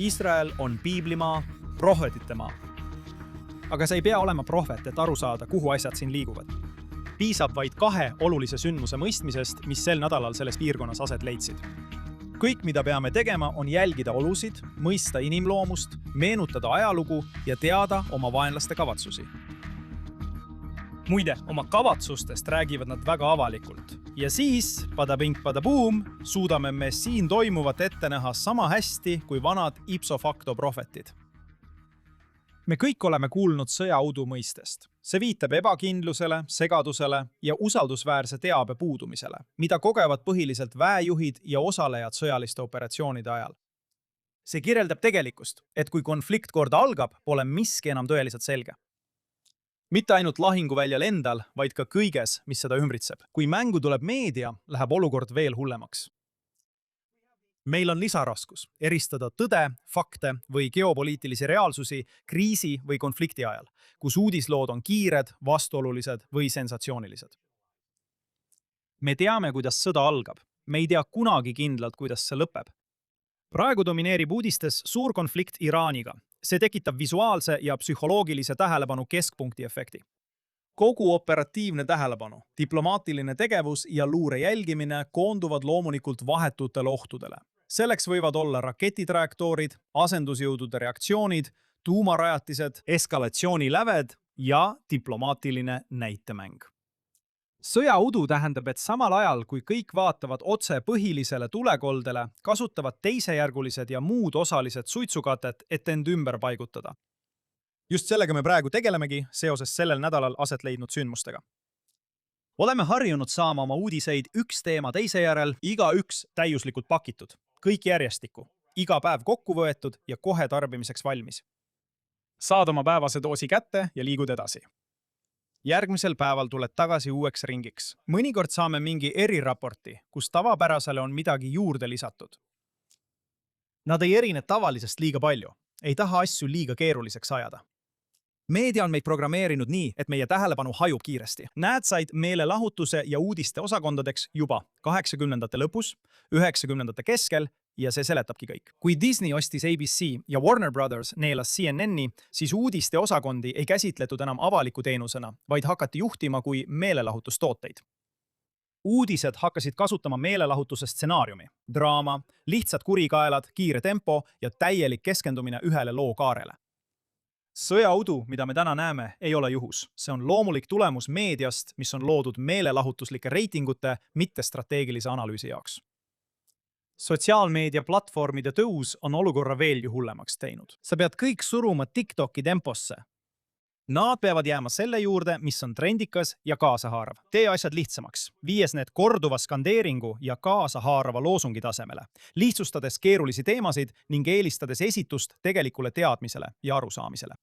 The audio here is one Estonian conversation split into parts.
Iisrael on piiblimaa, prohvetite maa. Aga sa ei pea olema prohvet, et aru saada, kuhu asjad siin liiguvad. Piisab vaid 2 olulise sündmuse mõistmisest, mis sel nädalal selles piirkonnas aset leidsid. Kõik, mida peame tegema, on jälgida olusid, mõista inimloomust, meenutada ajalugu ja teada oma vaenlaste kavatsusi. Muide, oma kavatsustest räägivad nad väga avalikult. Ja siis, padabing-padaboom, suudame me siin toimuvat ette näha sama hästi kui vanad ipso facto prohvetid. Me kõik oleme kuulnud sõjaudu mõistest. See viitab ebakindlusele, segadusele ja usaldusväärse teabe puudumisele, mida kogevad põhiliselt väejuhid ja osalejad sõjaliste operatsioonide ajal. See kirjeldab tegelikkust, et kui konflikt kord algab, pole miski enam tõeliselt selge. Mitte ainult lahinguväljal endal, vaid ka kõiges, mis seda ümbritseb. Kui mängu tuleb meedia, läheb olukord veel hullemaks. Meil on lisaraskus eristada tõde, fakte või geopoliitilisi reaalsusi kriisi või konflikti ajal, kus uudislood on kiired, vastuolulised või sensatsioonilised. Me teame, kuidas sõda algab. Me ei tea kunagi kindlalt, kuidas see lõpeb. Praegu domineerib uudistes suur konflikt Iraaniga. See tekitab visuaalse ja psühholoogilise tähelepanu keskpunkti efekti. Kogu operatiivne tähelepanu, diplomaatiline tegevus ja luure jälgimine koonduvad loomulikult vahetutele ohtudele. Selleks võivad olla raketitrajektoorid, asendusjõudude reaktsioonid, tuumarajatised, eskalatsiooniläved ja diplomaatiline näitemäng. Sõjaudu tähendab, et samal ajal, kui kõik vaatavad otse põhilisele tulekoldele, kasutavad teisejärgulised ja muud osalised suitsukatet, et end ümber paigutada. Just sellega me praegu tegelemegi seoses sellel nädalal aset leidnud sündmustega. Oleme harjunud saama oma uudiseid üks teema teise järel, igaüks täiuslikult pakitud, kõik järjestikku, iga päev kokku võetud ja kohe tarbimiseks valmis. Saad oma päevase doosi kätte ja liigud edasi. Järgmisel päeval tuled tagasi uueks ringiks. Mõnikord saame mingi eriraporti, kus tavapärasele on midagi juurde lisatud. Nad ei erine tavalisest liiga palju, ei taha asju liiga keeruliseks ajada. Meedia on meid programmeerinud nii, et meie tähelepanu hajub kiiresti. Näed said meelelahutuse ja uudiste osakondadeks juba 80ndate lõpus, 90ndate keskel ja see seletabki kõik. Kui Disney ostis ABC ja Warner Brothers neelas CNN-i, siis uudiste osakondi ei käsitletud enam avaliku teenusena, vaid hakati juhtima kui meelelahutustooteid. Uudised hakkasid kasutama meelelahutuse stsenaariumi, draama, lihtsad kurikaelad, kiire tempo ja täielik keskendumine ühele loo kaarele. Sõjaudu, mida me täna näeme, ei ole juhus. See on loomulik tulemus meediast, mis on loodud meelelahutuslike reitingute, mitte strateegilise analüüsi jaoks. Sotsiaalmeedia platvormide tõus on olukorra veel ju hullemaks teinud. Sa pead kõik suruma TikToki temposse. Nad peavad jääma selle juurde, mis on trendikas ja kaasahaarav. Tee asjad lihtsamaks, viies need korduva skandeeringu ja kaasahaarava loosungi tasemele, lihtsustades keerulisi teemasid ning eelistades esitust tegelikule teadmisele ja arusaamisele.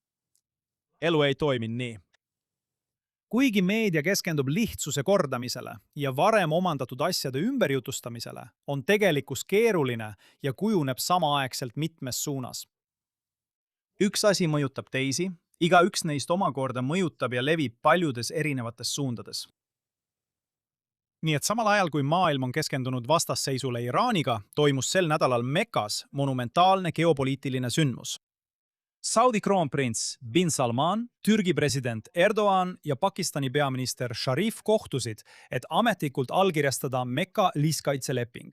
Elu ei toimi nii. Kuigi meedia keskendub lihtsuse kordamisele ja varem omandatud asjade ümberjutustamisele, on tegelikkus keeruline ja kujuneb samaaegselt mitmes suunas. Üks asi mõjutab teisi, igaüks neist omakorda mõjutab ja levib paljudes erinevates suundades. Nii et samal ajal, kui maailm on keskendunud vastasseisule Iraaniga, toimus sel nädalal Mekas monumentaalne geopoliitiline sündmus. Saudi kroonprints bin Salman, Türgi president Erdoğan ja Pakistani peaminister Sharif kohtusid, et ametlikult allkirjastada Mekka liiskaitseleping.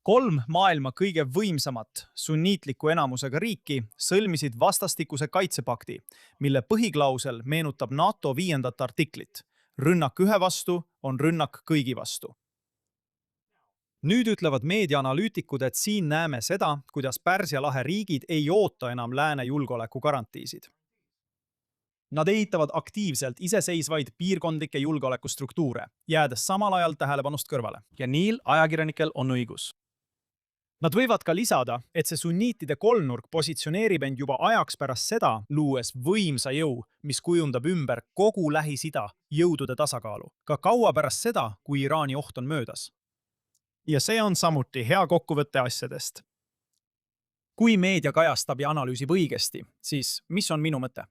3 maailma kõige võimsamat sunniitliku enamusega riiki sõlmisid vastastikuse kaitsepakti, mille põhiklausel meenutab NATO 5. artiklit. Rünnak ühe vastu on rünnak kõigi vastu. Nüüd ütlevad meediaanalüütikud, et siin näeme seda, kuidas Pärsia lahe riigid ei oota enam lääne julgeoleku garantiisid. Nad ehitavad aktiivselt iseseisvaid piirkondlikke julgeolekustruktuure, jäädes samal ajal tähelepanust kõrvale. Ja niil ajakirjanikel on õigus. Nad võivad ka lisada, et see sunniitide kolmnurk positsioneerib end juba ajaks pärast seda, luues võimsa jõu, mis kujundab ümber kogu Lähis-Ida jõudude tasakaalu, ka kaua pärast seda, kui Iraani oht on möödas. Ja see on samuti hea kokkuvõtte asjadest. Kui meedia kajastab ja analüüsib õigesti, siis mis on minu mõte?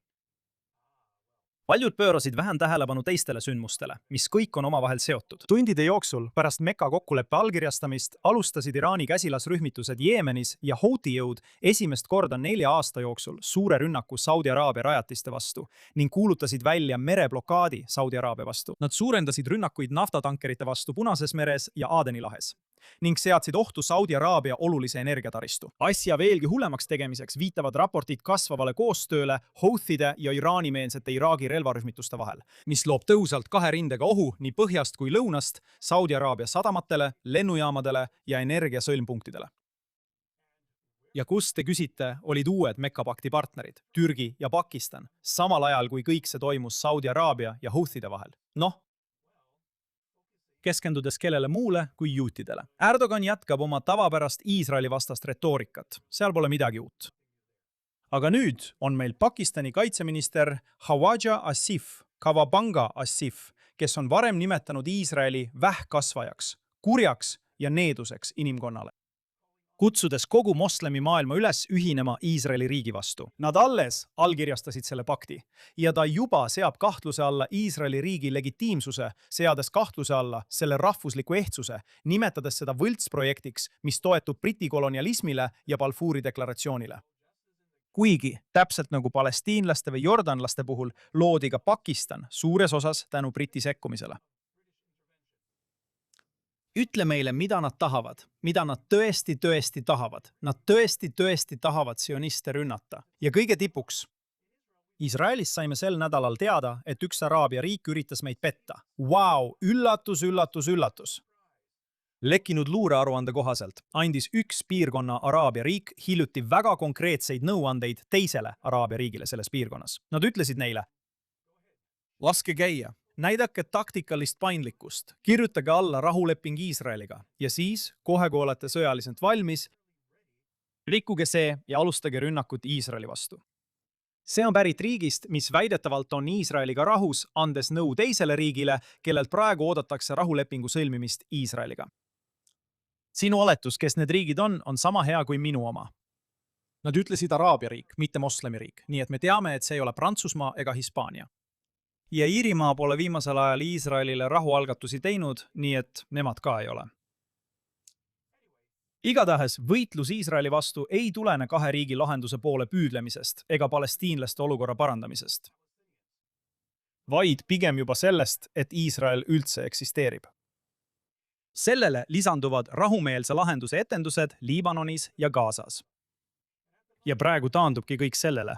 paljud pöörasid vähem tähelepanu teistele sündmustele, mis kõik on omavahel seotud. Tundide jooksul pärast Mekka kokkuleppe allkirjastamist alustasid Iraani käsilasrühmitused Jeemenis ja Houthi jõud esimest korda 4 aasta jooksul suure rünnaku Saudi Araabia rajatiste vastu ning kuulutasid välja mereblokaadi Saudi Araabia vastu. Nad suurendasid rünnakuid naftatankerite vastu Punases meres ja Aadeni lahes ning seadsid ohtu Saudi Araabia olulise energiataristu. Asja veelgi hullemaks tegemiseks viitavad raportid kasvavale koostööle Houthide ja Iraani-meelsete Iraagi relvarühmituste vahel, mis loob tõhusalt 2 rindega ohu nii põhjast kui lõunast Saudi Araabia sadamatele, lennujaamadele ja energiasõlmpunktidele. Ja kus, te küsite, olid uued Mekka pakti partnerid, Türgi ja Pakistan, samal ajal kui kõik see toimus Saudi Araabia ja Houthide vahel? Keskendudes kellele muule kui juutidele. Erdogan jätkab oma tavapärast Iisraeli vastast retoorikat, seal pole midagi uut. Aga nüüd on meil Pakistani kaitseminister Khawaja Asif, Kawabanga Asif, kes on varem nimetanud Iisraeli vähkkasvajaks, kurjaks ja needuseks inimkonnale, kutsudes kogu moslemi maailma üles ühinema Iisraeli riigi vastu. Nad alles allkirjastasid selle pakti ja ta juba seab kahtluse alla Iisraeli riigi legitiimsuse, seades kahtluse alla selle rahvusliku ehtsuse, nimetades seda võltsprojektiks, mis toetub Briti kolonialismile ja Balfouri deklaratsioonile. Kuigi, täpselt nagu palestiinlaste või jordanlaste puhul, loodi ka Pakistan suures osas tänu Briti sekkumisele. Ütle meile, mida nad tahavad, mida nad tõesti tahavad. Nad tõesti tahavad sioniste rünnata. Ja kõige tipuks. Iisraelis saime sel nädalal teada, et üks Araabia riik üritas meid petta. Vau, üllatus! Lekkinud luurearuande kohaselt andis üks piirkonna Araabia riik hiljuti väga konkreetseid nõuandeid teisele Araabia riigile selles piirkonnas. Nad ütlesid neile: laske käia. Näidake taktikalist paindlikkust, kirjutage alla rahuleping Iisraeliga ja siis, kohe kui olete sõjaliselt valmis, rikkuge see ja alustage rünnakut Iisraeli vastu. See on pärit riigist, mis väidetavalt on Iisraeliga rahus, andes nõu teisele riigile, kellelt praegu oodatakse rahulepingu sõlmimist Iisraeliga. Sinu oletus, kes need riigid on sama hea kui minu oma. Nad ütlesid Araabia riik, mitte moslemiriik, nii et me teame, et see ei ole Prantsusmaa ega Hispaania. Ja Iirimaa pole viimasel ajal Iisraelile rahualgatusi teinud, nii et nemad ka ei ole. Igatahes võitlus Iisraeli vastu ei tulene 2 riigi lahenduse poole püüdlemisest ega palestiinlaste olukorra parandamisest, vaid pigem juba sellest, et Iisrael üldse eksisteerib. Sellele lisanduvad rahumeelse lahenduse etendused Liibanonis ja Gazas. Ja praegu taandubki kõik sellele.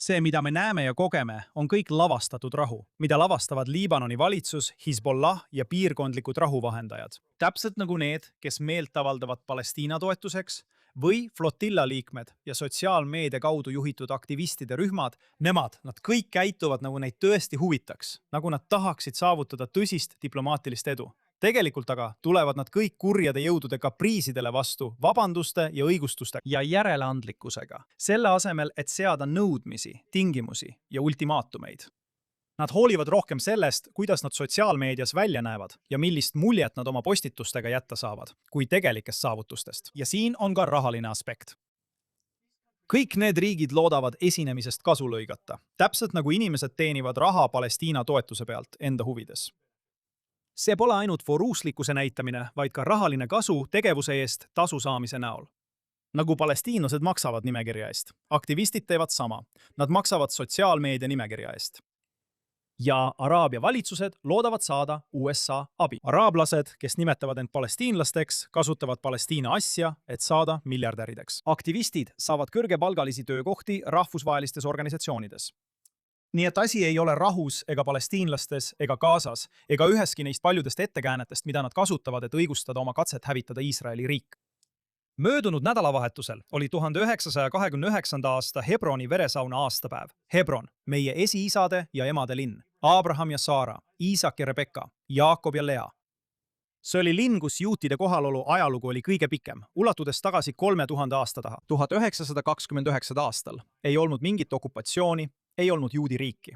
See, mida me näeme ja kogeme, on kõik lavastatud rahu, mida lavastavad Liibanoni valitsus, Hezbollah ja piirkondlikud rahuvahendajad. Täpselt nagu need, kes meelt avaldavad Palestiina toetuseks, või flotilla liikmed ja sotsiaalmeedia kaudu juhitud aktivistide rühmad, nad kõik käituvad, nagu neid tõesti huvitaks, nagu nad tahaksid saavutada tõsist diplomaatilist edu. Tegelikult aga tulevad nad kõik kurjade jõudude kapriisidele vastu vabanduste ja õigustuste ja järeleandlikkusega, selle asemel, et seada nõudmisi, tingimusi ja ultimaatumeid. Nad hoolivad rohkem sellest, kuidas nad sotsiaalmeedias välja näevad ja millist muljet nad oma postitustega jätta saavad, kui tegelikest saavutustest. Ja siin on ka rahaline aspekt. Kõik need riigid loodavad esinemisest kasu lõigata, täpselt nagu inimesed teenivad raha Palestiina toetuse pealt enda huvides. See pole ainult foruuslikkuse näitamine, vaid ka rahaline kasu tegevuse eest tasu saamise näol. Nagu palestiinlased maksavad nimekirja eest, aktivistid teevad sama. Nad maksavad sotsiaalmeedia nimekirja eest. Ja Araabia valitsused loodavad saada USA abi. Araablased, kes nimetavad end palestiinlasteks, kasutavad Palestiina asja, et saada miljardärideks. Aktivistid saavad kõrgepalgalisi töökohti rahvusvahelistes organisatsioonides. Nii et asi ei ole rahus ega palestiinlastes ega Gazas ega üheski neist paljudest ettekäänetest, mida nad kasutavad, et õigustada oma katset hävitada Iisraeli riik. Möödunud nädalavahetusel oli 1929. aasta Hebroni veresauna aastapäev. Hebron, meie esiisade ja emade linn. Abraham ja Saara, Iisak ja Rebekka, Jaakob ja Lea. See oli linn, kus juutide kohalolu ajalugu oli kõige pikem, ulatudes tagasi 3000 aasta taha. 1929. aastal ei olnud mingit okupatsiooni, ei olnud juudi riiki.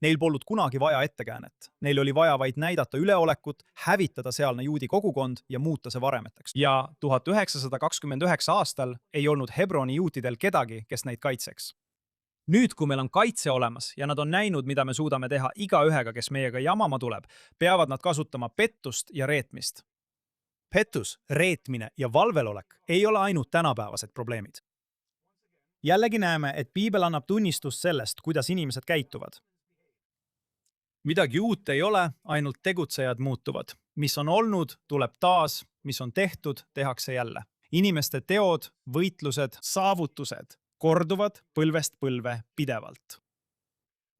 Neil polnud kunagi vaja ettekäänet. Neil oli vaja vaid näidata üleolekut, hävitada sealne juudi kogukond ja muuta see varemeteks. Ja 1929 aastal ei olnud Hebroni juutidel kedagi, kes neid kaitseks. nüüd, kui meil on kaitse olemas ja nad on näinud, mida me suudame teha igaühega, kes meiega jamama tuleb, peavad nad kasutama pettust ja reetmist. Pettus, reetmine ja valvelolek ei ole ainult tänapäevased probleemid. Jällegi näeme, et piibel annab tunnistust sellest, kuidas inimesed käituvad. Midagi uut ei ole, ainult tegutsejad muutuvad. Mis on olnud, tuleb taas, mis on tehtud, tehakse jälle. Inimeste teod, võitlused, saavutused korduvad põlvest põlve pidevalt.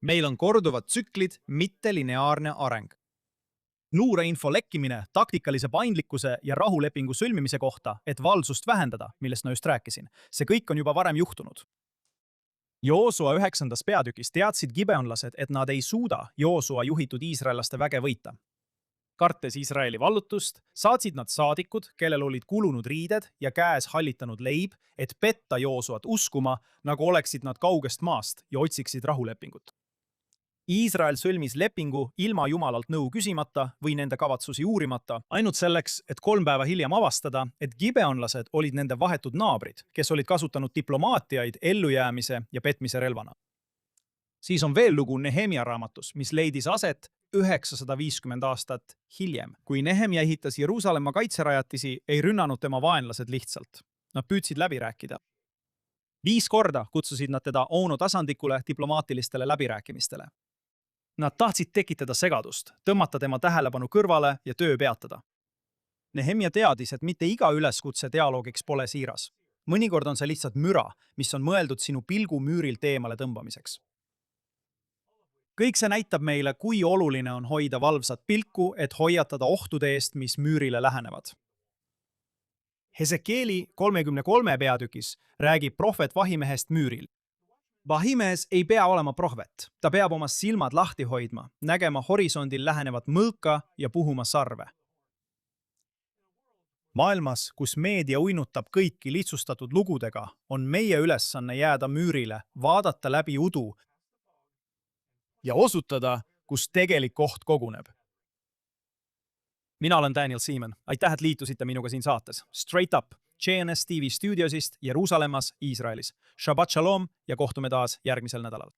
Meil on korduvad tsüklid, mitte lineaarne areng. Luureinfo lekkimine taktikalise paindlikkuse ja rahulepingu sõlmimise kohta, et valsust vähendada, millest ma just rääkisin. See kõik on juba varem juhtunud. Joosua 9. peatükis teadsid gibeonlased, et nad ei suuda Joosua juhitud iisraellaste väge võita. Kartes Iisraeli vallutust, saatsid nad saadikud, kellel olid kulunud riided ja käes hallitanud leib, et petta Joosuat uskuma, nagu oleksid nad kaugest maast ja otsiksid rahulepingut. Iisrael sõlmis lepingu ilma Jumalalt nõu küsimata või nende kavatsusi uurimata, ainult selleks, et 3 päeva hiljem avastada, et gibeonlased olid nende vahetud naabrid, kes olid kasutanud diplomaatiaid ellujäämise ja petmise relvana. Siis on veel lugu Nehemia raamatus, mis leidis aset 950 aastat hiljem. Kui Nehemia ehitas Jeruusalemma kaitserajatisi, ei rünnanud tema vaenlased lihtsalt. Nad püüdsid läbi rääkida. 5 korda kutsusid nad teda ONU tasandikule diplomaatilistele läbirääkimistele. Nad tahtsid tekitada segadust, tõmmata tema tähelepanu kõrvale ja töö peatada. Nehemia teadis, et mitte iga üleskutse dialoogiks pole siiras. Mõnikord on see lihtsalt müra, mis on mõeldud sinu pilgu müürilt eemale tõmbamiseks. Kõik see näitab meile, kui oluline on hoida valvsat pilku, et hoiatada ohtude eest, mis müürile lähenevad. Hesekieli 33 peatükis räägib prohvet vahimehest müüril. Vahimees ei pea olema prohvet, ta peab oma silmad lahti hoidma, nägema horisondil lähenevat mõõka ja puhuma sarve. Maailmas, kus meedia uinutab kõiki lihtsustatud lugudega, on meie ülesanne jääda müürile, vaadata läbi udu ja osutada, kus tegelik oht koguneb. Mina olen Daniel Seaman. Aitäh, et liitusite minuga siin saates. Straight Up, JNS TV stuudiosist Jeruusalemmas, Iisraelis. Shabbat shalom ja kohtume taas järgmisel nädalal.